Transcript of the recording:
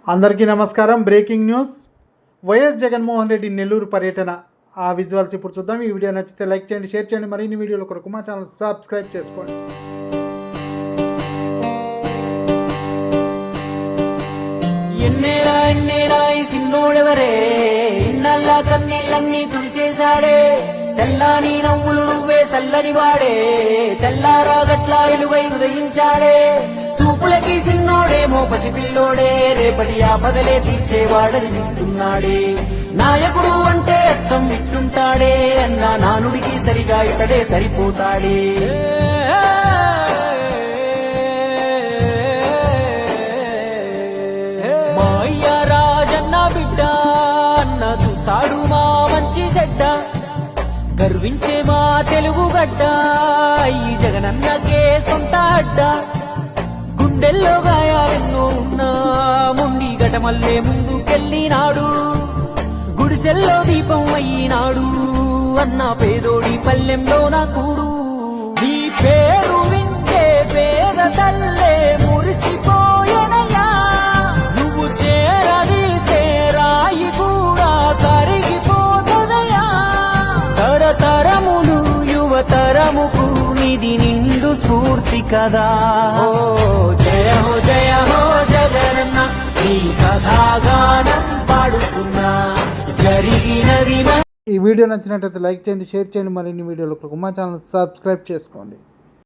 అందరికీ నమస్కారం. Breaking news. YS Jaganmohan Reddy Nellore పర్యటన ఆ విజువల్స్ ఇప్పుడు చూద్దాం. ఈ వీడియో నచ్చితే లైక్ చేయండి, షేర్ చేయండి. మరిన్ని వీడియోల కొరకు మా ఛానల్ సబ్స్క్రైబ్ చేసుకోండి. ఎన్నేరా సిన్నోడెవరే ఇన్నల్లా కన్నీళ్ళన్నీ తుడిచేశాడే, తెల్లాని నవ్వులు నువ్వే సల్లని వాడే, తెల్లారా గట్లా ఎలుగై ఉదయించాడే. సూపులకి సిన్నోడేమో పసిపిల్లోడే, రేపటి ఆపదలే తీర్చేవాడనిపిస్తున్నాడే. నాయకుడు అంటే అచ్చం ఇట్లుంటాడే అన్న నానుడికి సరిగా ఇతడే సరిపోతాడే. మా అయ్య రాజన్న బిడ్డ అన్న చూస్తాడు మా మంచి చెడ్డ, గర్వించే మా తెలుగు గడ్డ ఈ జగనన్నకే సొంత అడ్డ. గుండెల్లో గాయాలెన్నో ఉన్నా మొండి గటమల్లే ముందుకెళ్ళినాడు, గుడిసెల్లో దీపం అయ్యినాడు అన్న పేదోడి పల్లెంలో నా కూడు. నీ పేరు వింటే పేద తల్లే మురిసిపోయెనయ్యా, నువ్వు చేరదీస్తే రాయి కూడా కరిగిపోతదయ్యా. తరతరములు యువతరముకు నిధి నిండు స్ఫూర్తి కదా. జయ హో జగనన్న, నీ కథాగానం పాడుతున్నా జరిగినది. ఈ వీడియో నచ్చినట్లయితే లైక్ చేయండి, షేర్ చేయండి. మరిన్ని వీడియోల కొరకు మా ఛానల్ సబ్స్క్రైబ్ చేసుకోండి.